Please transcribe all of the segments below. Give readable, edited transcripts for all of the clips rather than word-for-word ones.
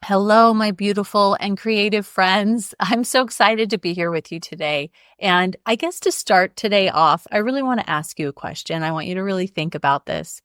Hello, my beautiful and creative friends. I'm so excited to be here with you today. And I guess to start today off, I really want to ask you a question. I want you to really think about this.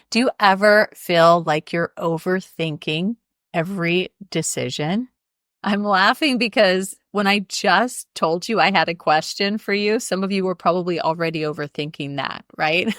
Do you ever feel like you're overthinking every decision? I'm laughing because when I just told you I had a question for you, some of you were probably already overthinking that, right?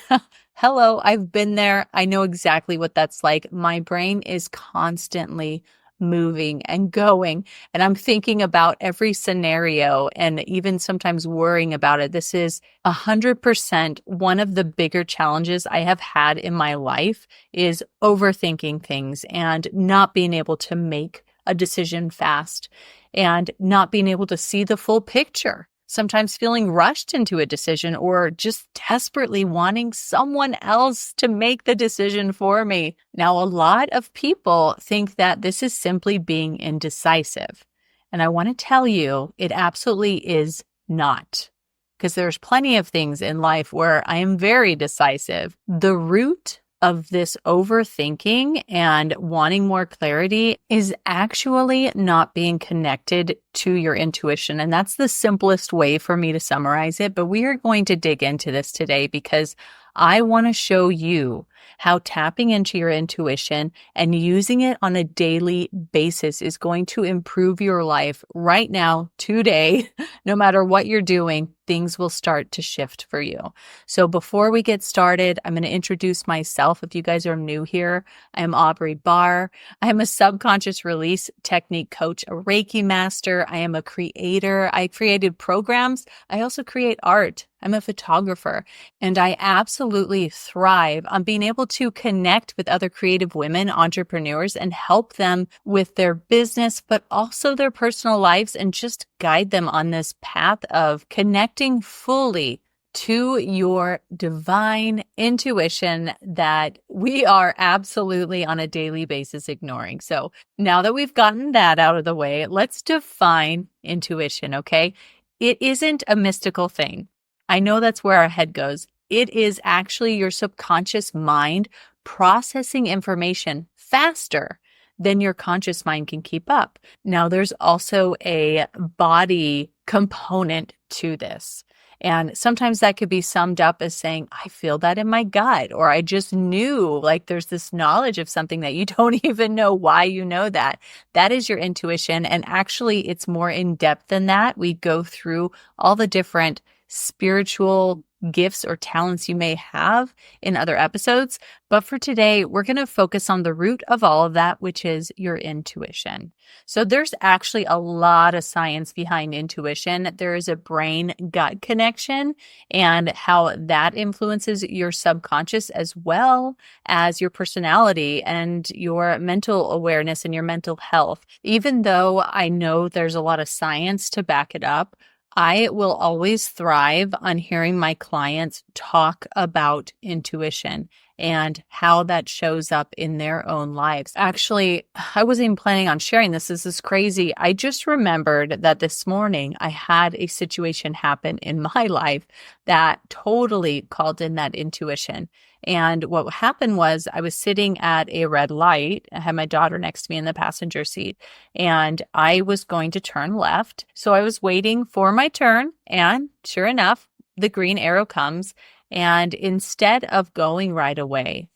Hello, I've been there. I know exactly what that's like. My brain is constantly moving and going, and I'm thinking about every scenario and even sometimes worrying about it. This is 100% one of the bigger challenges I have had in my life is overthinking things and not being able to make a decision fast and not being able to see the full picture. Sometimes feeling rushed into a decision or just desperately wanting someone else to make the decision for me. Now, a lot of people think that this is simply being indecisive. And I want to tell you, it absolutely is not. Because there's plenty of things in life where I am very decisive. The root of this overthinking and wanting more clarity is actually not being connected to your intuition. And that's the simplest way for me to summarize it. But we are going to dig into this today because I want to show you how tapping into your intuition and using it on a daily basis is going to improve your life right now, today. No matter what you're doing, things will start to shift for you. So before we get started, I'm going to introduce myself. If you guys are new here, I am Aubrey Barr. I am a subconscious release technique coach, a Reiki master. I am a creator. I created programs. I also create art. I'm a photographer, and I absolutely thrive on being able to connect with other creative women, entrepreneurs, and help them with their business, but also their personal lives, and just guide them on this path of connecting fully to your divine intuition that we are absolutely on a daily basis ignoring. So now that we've gotten that out of the way, let's define intuition, okay? It isn't a mystical thing. I know that's where our head goes. It is actually your subconscious mind processing information faster than your conscious mind can keep up. Now, there's also a body component to this. And sometimes that could be summed up as saying, I feel that in my gut, or I just knew, like there's this knowledge of something that you don't even know why you know that. That is your intuition. And actually, it's more in depth than that. We go through all the different spiritual gifts or talents you may have in other episodes. But for today, we're going to focus on the root of all of that, which is your intuition. So there's actually a lot of science behind intuition. There is a brain-gut connection and how that influences your subconscious as well as your personality and your mental awareness and your mental health. Even though I know there's a lot of science to back it up, I will always thrive on hearing my clients talk about intuition and how that shows up in their own lives. Actually, I wasn't even planning on sharing this. This is crazy. I just remembered that this morning I had a situation happen in my life that totally called in that intuition. And what happened was I was sitting at a red light. I had my daughter next to me in the passenger seat, and I was going to turn left. So I was waiting for my turn, and sure enough, the green arrow comes. And instead of going right away,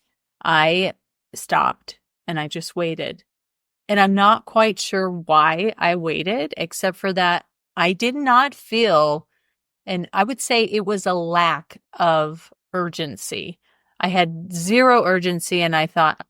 I stopped and I just waited. And I'm not quite sure why I waited, except for that I did not feel, and I would say it was a lack of urgency. I had zero urgency, and I thought,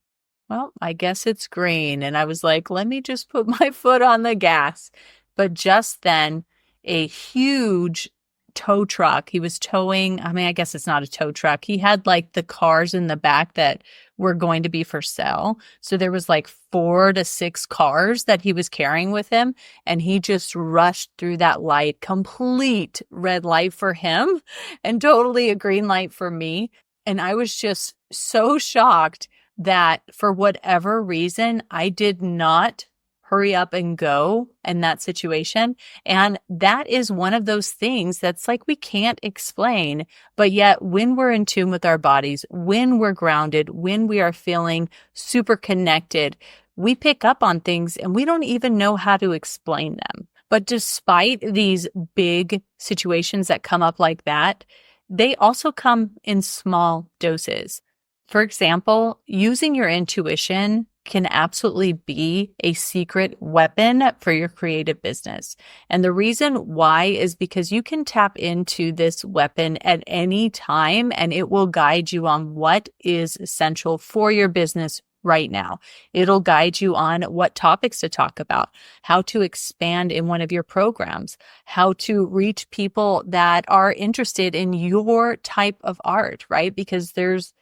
well, I guess it's green. And I was like, let me just put my foot on the gas. But just then, a huge tow truck, he was towing, I guess it's not a tow truck. He had like the cars in the back that were going to be for sale. So there was like 4 to 6 cars that he was carrying with him. And he just rushed through that light, complete red light for him and totally a green light for me. And I was just so shocked that for whatever reason, I did not hurry up and go in that situation. And that is one of those things that's like we can't explain. But yet when we're in tune with our bodies, when we're grounded, when we are feeling super connected, we pick up on things and we don't even know how to explain them. But despite these big situations that come up like that, they also come in small doses. For example, using your intuition can absolutely be a secret weapon for your creative business. And the reason why is because you can tap into this weapon at any time and it will guide you on what is essential for your business right now. It'll guide you on what topics to talk about, how to expand in one of your programs, how to reach people that are interested in your type of art, right? Because there's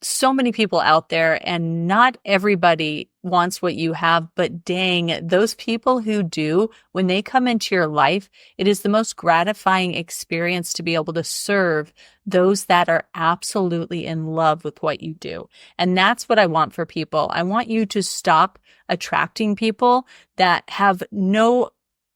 so many people out there and not everybody wants what you have, but dang, those people who do, when they come into your life, it is the most gratifying experience to be able to serve those that are absolutely in love with what you do. And that's what I want for people. I want you to stop attracting people that have no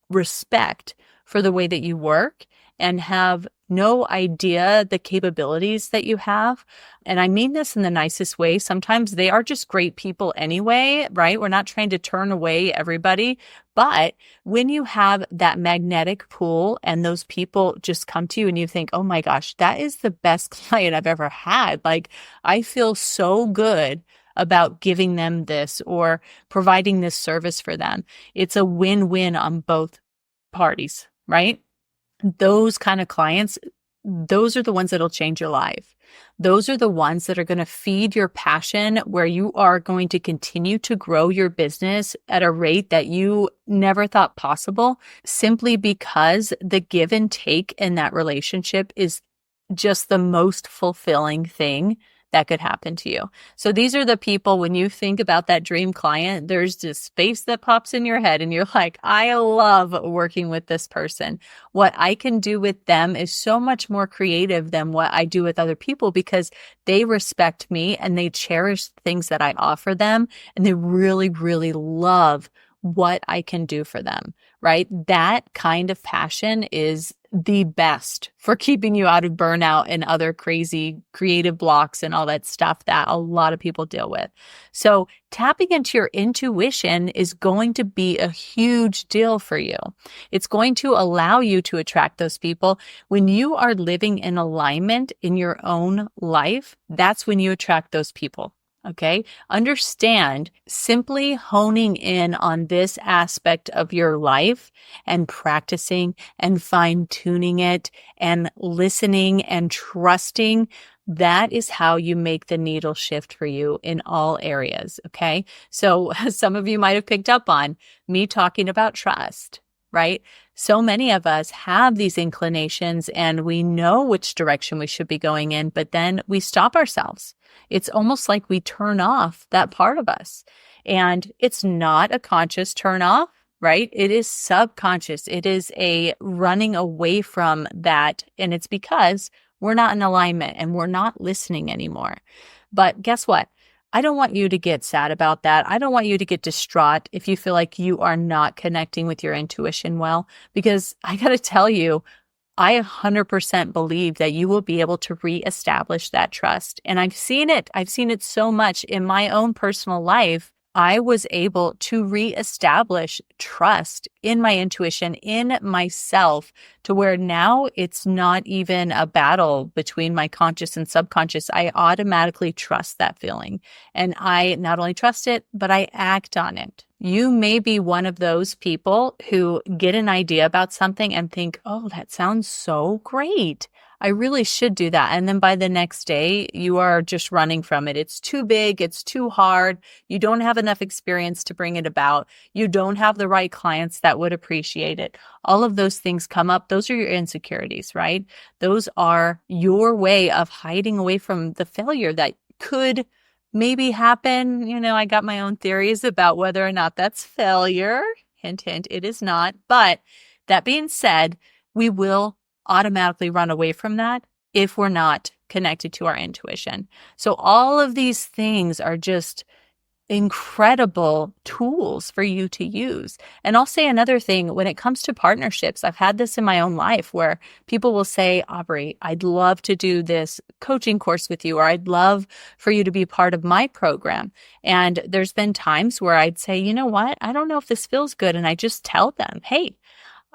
respect for the way that you work and have no idea the capabilities that you have. And I mean this in the nicest way. Sometimes they are just great people anyway, right? We're not trying to turn away everybody. But when you have that magnetic pull and those people just come to you and you think, oh my gosh, that is the best client I've ever had. Like, I feel so good about giving them this or providing this service for them. It's a win-win on both parties, right? Those kind of clients, those are the ones that'll change your life. Those are the ones that are going to feed your passion, where you are going to continue to grow your business at a rate that you never thought possible, simply because the give and take in that relationship is just the most fulfilling thing that could happen to you. So these are the people, when you think about that dream client, there's this face that pops in your head and you're like, I love working with this person. What I can do with them is so much more creative than what I do with other people, because they respect me and they cherish things that I offer them. And they really, really love what I can do for them, right? That kind of passion is the best for keeping you out of burnout and other crazy creative blocks and all that stuff that a lot of people deal with. So tapping into your intuition is going to be a huge deal for you. It's going to allow you to attract those people. When you are living in alignment in your own life, that's when you attract those people. Okay. Understand, simply honing in on this aspect of your life and practicing and fine tuning it and listening and trusting, that is how you make the needle shift for you in all areas. Okay. So some of you might have picked up on me talking about trust, right? So many of us have these inclinations and we know which direction we should be going in, but then we stop ourselves. It's almost like we turn off that part of us. And it's not a conscious turn off, right? It is subconscious. It is a running away from that. And it's because we're not in alignment and we're not listening anymore. But guess what? I don't want you to get sad about that. I don't want you to get distraught if you feel like you are not connecting with your intuition well, because I got to tell you, I 100% believe that you will be able to reestablish that trust. And I've seen it. I've seen it so much in my own personal life. I was able to reestablish trust in my intuition, in myself, to where now it's not even a battle between my conscious and subconscious. I automatically trust that feeling. And I not only trust it, but I act on it. You may be one of those people who get an idea about something and think, oh, that sounds so great. I really should do that. And then by the next day, you are just running from it. It's too big. It's too hard. You don't have enough experience to bring it about. You don't have the right clients that would appreciate it. All of those things come up. Those are your insecurities, right? Those are your way of hiding away from the failure that could maybe happen. You know, I got my own theories about whether or not that's failure. Hint, hint, it is not. But that being said, we will automatically run away from that if we're not connected to our intuition. So all of these things are just incredible tools for you to use. And I'll say another thing, when it comes to partnerships, I've had this in my own life where people will say, Aubrey, I'd love to do this coaching course with you, or I'd love for you to be part of my program. And there's been times where I'd say, you know what? I don't know if this feels good. And I just tell them, hey,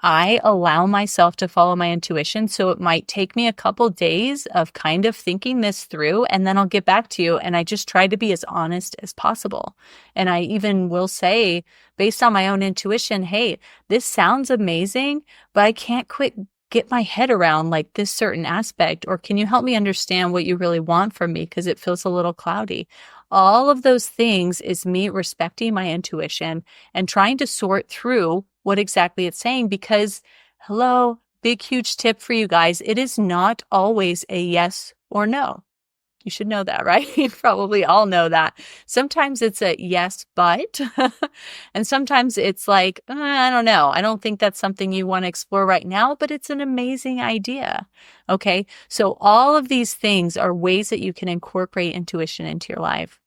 I allow myself to follow my intuition. So it might take me a couple days of kind of thinking this through, and then I'll get back to you. And I just try to be as honest as possible. And I even will say, based on my own intuition, hey, this sounds amazing, but I can't quite get my head around like this certain aspect. Or can you help me understand what you really want from me? Because it feels a little cloudy. All of those things is me respecting my intuition and trying to sort through what exactly it's saying, because hello, big, huge tip for you guys. It is not always a yes or no. You should know that, right? You probably all know that. Sometimes it's a yes, but, and sometimes it's like, I don't know. I don't think that's something you want to explore right now, but it's an amazing idea. Okay. So all of these things are ways that you can incorporate intuition into your life.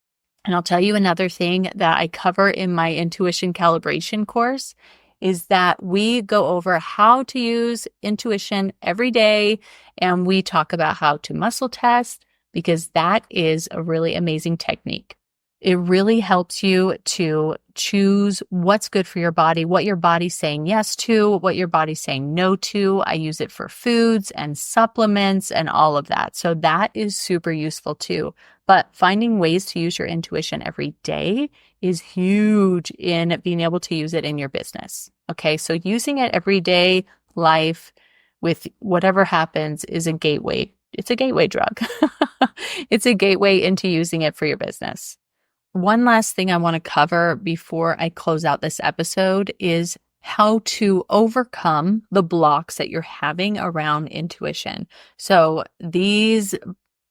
And I'll tell you another thing that I cover in my Intuition Calibration course is that we go over how to use intuition every day. And we talk about how to muscle test, because that is a really amazing technique. It really helps you to choose what's good for your body, what your body's saying yes to, what your body's saying no to. I use it for foods and supplements and all of that. So that is super useful too. But finding ways to use your intuition every day is huge in being able to use it in your business. Okay, so using it everyday life with whatever happens is a gateway. It's a gateway drug. It's a gateway into using it for your business. One last thing I want to cover before I close out this episode is how to overcome the blocks that you're having around intuition. So these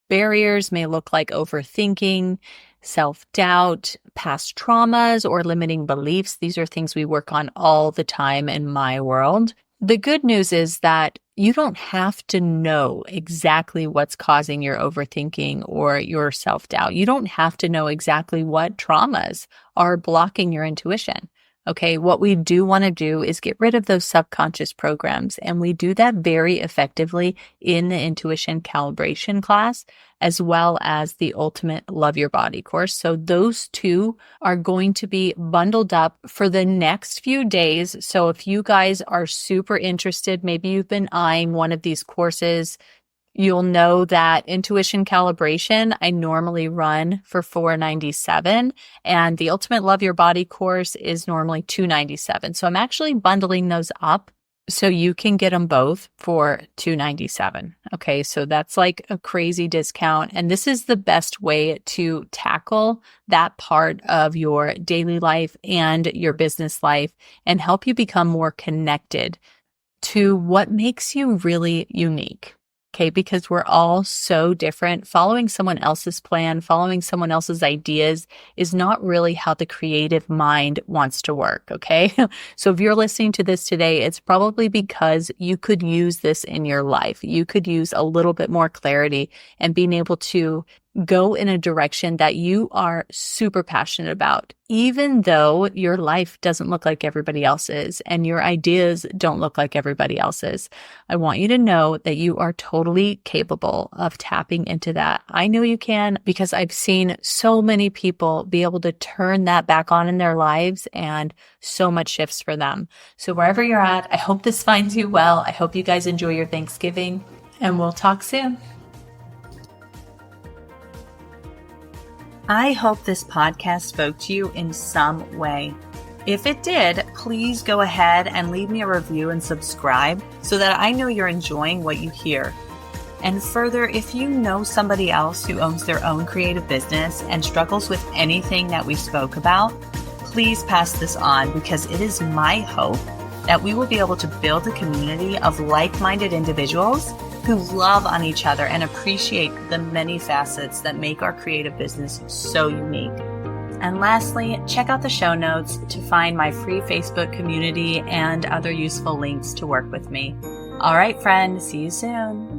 barriers may look like overthinking, self-doubt, past traumas, or limiting beliefs. These are things we work on all the time in my world. The good news is that you don't have to know exactly what's causing your overthinking or your self-doubt. You don't have to know exactly what traumas are blocking your intuition. Okay, what we do want to do is get rid of those subconscious programs, and we do that very effectively in the Intuition Calibration class, as well as the Ultimate Love Your Body course. So those two are going to be bundled up for the next few days. So if you guys are super interested, maybe you've been eyeing one of these courses, you'll know that Intuition Calibration, I normally run for $497, and the Ultimate Love Your Body course is normally $297. So I'm actually bundling those up so you can get them both for $297. Okay, so that's like a crazy discount. And this is the best way to tackle that part of your daily life and your business life and help you become more connected to what makes you really unique. Okay, because we're all so different. Following someone else's plan, following someone else's ideas is not really how the creative mind wants to work. Okay, so if you're listening to this today, it's probably because you could use this in your life. You could use a little bit more clarity and being able to go in a direction that you are super passionate about, even though your life doesn't look like everybody else's and your ideas don't look like everybody else's. I want you to know that you are totally capable of tapping into that. I know you can, because I've seen so many people be able to turn that back on in their lives, and so much shifts for them. So wherever you're at, I hope this finds you well. I hope you guys enjoy your Thanksgiving, and we'll talk soon. I hope this podcast spoke to you in some way. If it did, please go ahead and leave me a review and subscribe so that I know you're enjoying what you hear. And further, if you know somebody else who owns their own creative business and struggles with anything that we spoke about, please pass this on, because it is my hope that we will be able to build a community of like-minded individuals who love on each other and appreciate the many facets that make our creative business so unique. And lastly, check out the show notes to find my free Facebook community and other useful links to work with me. All right, friend, see you soon.